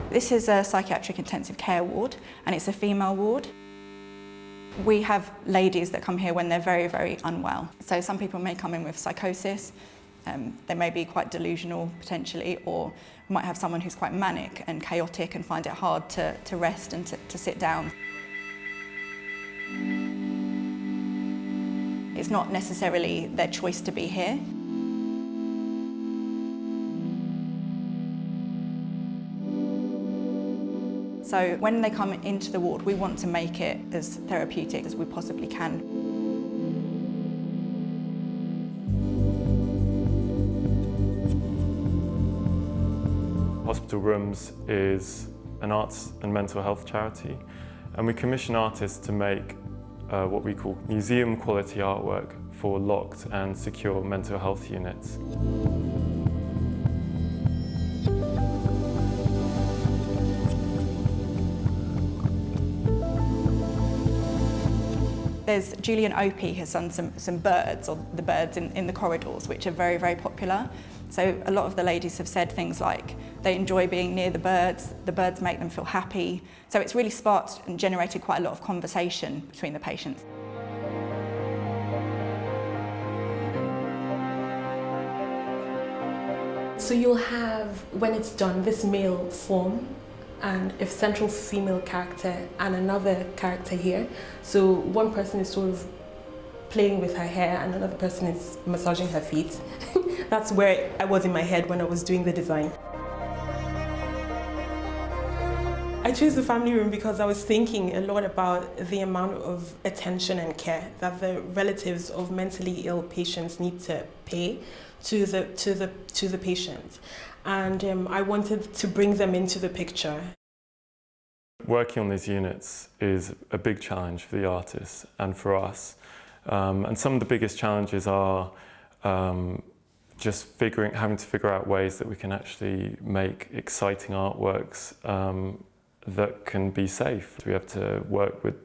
This is a psychiatric intensive care ward, and it's a female ward. We have ladies that come here when they're very, very unwell. So some people may come in with psychosis, they may be quite delusional potentially, or might have someone who's quite manic and chaotic and find it hard to rest and to sit down. It's not necessarily their choice to be here. So when they come into the ward, we want to make it as therapeutic as we possibly can. Hospital Rooms is an arts and mental health charity, and we commission artists to make what we call museum quality artwork for locked and secure mental health units. There's Julian Opie has done some birds, or the birds in the corridors, which are very, very popular. So a lot of the ladies have said things like they enjoy being near the birds make them feel happy. So it's really sparked and generated quite a lot of conversation between the patients. So you'll have, when it's done, this male form and a central female character and another character here. So one person is sort of playing with her hair and another person is massaging her feet. That's where I was in my head when I was doing the design. I chose the family room because I was thinking a lot about the amount of attention and care that the relatives of mentally ill patients need to pay to the patient. And I wanted to bring them into the picture. Working on these units is a big challenge for the artists and for us. And some of the biggest challenges are just having to figure out ways that we can actually make exciting artworks that can be safe. We have to work with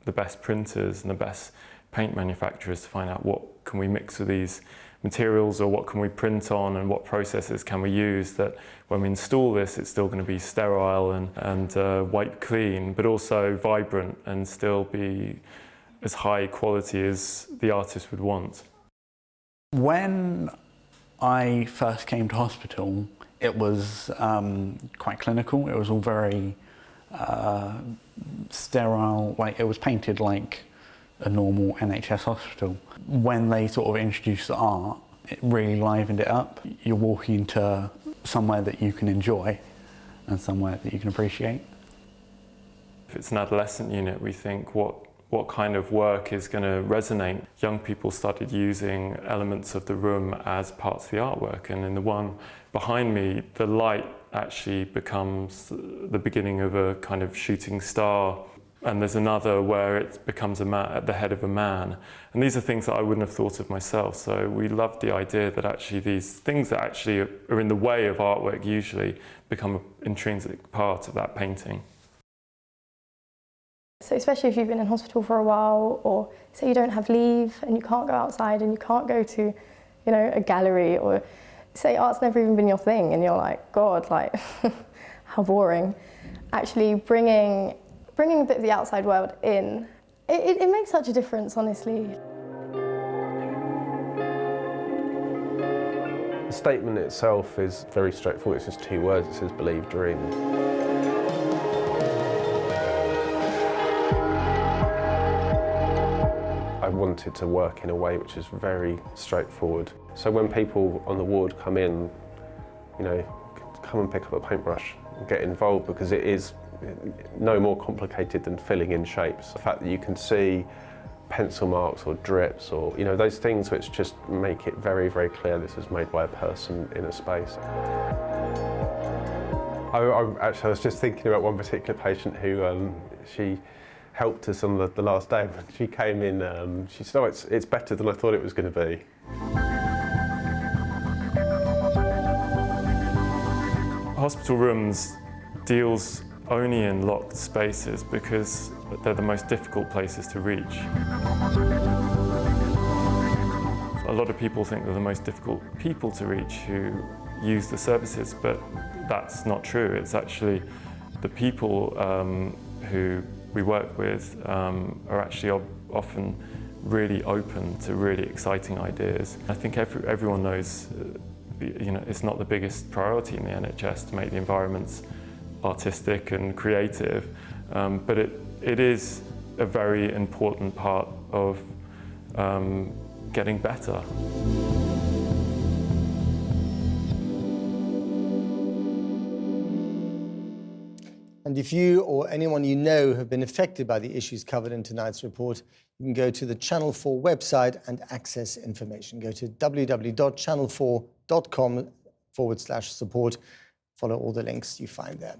the best printers and the best paint manufacturers to find out what can we mix with these materials, or what can we print on, and what processes can we use that when we install this it's still going to be sterile and wipe clean, but also vibrant and still be as high quality as the artist would want. When I first came to hospital, it was quite clinical. It was all very sterile, like it was painted like a normal NHS hospital. When they sort of introduced the art, it really livened it up. You're walking into somewhere that you can enjoy and somewhere that you can appreciate. If it's an adolescent unit, we think what kind of work is going to resonate. Young people started using elements of the room as parts of the artwork, and in the one behind me, the light actually becomes the beginning of a kind of shooting star, and there's another where it becomes at the head of a man. And these are things that I wouldn't have thought of myself, so we loved the idea that actually these things that actually are in the way of artwork usually become an intrinsic part of that painting. So especially if you've been in hospital for a while, or say you don't have leave and you can't go outside and you can't go to, you know, a gallery, or say art's never even been your thing and you're like, God, like, how boring. Actually bringing a bit of the outside world in, it makes such a difference, honestly. The statement itself is very straightforward. It's just 2 words. It says, "Believe, dream." I wanted to work in a way which is very straightforward. So when people on the ward come in, you know, come and pick up a paintbrush and get involved, because it is no more complicated than filling in shapes. The fact that you can see pencil marks or drips, or, you know, those things which just make it very, very clear this is made by a person in a space. I was just thinking about one particular patient who she helped us on the last day. When she came in, she said, "Oh, it's better than I thought it was going to be." Hospital Rooms deals only in locked spaces because they're the most difficult places to reach. A lot of people think they're the most difficult people to reach who use the services, but that's not true. It's actually The people who we work with are actually often really open to really exciting ideas. I think everyone knows, it's not the biggest priority in the NHS to make the environments artistic and creative, but it is a very important part of getting better. And if you or anyone you know have been affected by the issues covered in tonight's report, you can go to the Channel 4 website and access information. Go to www.channel4.com/support. Follow all the links you find there.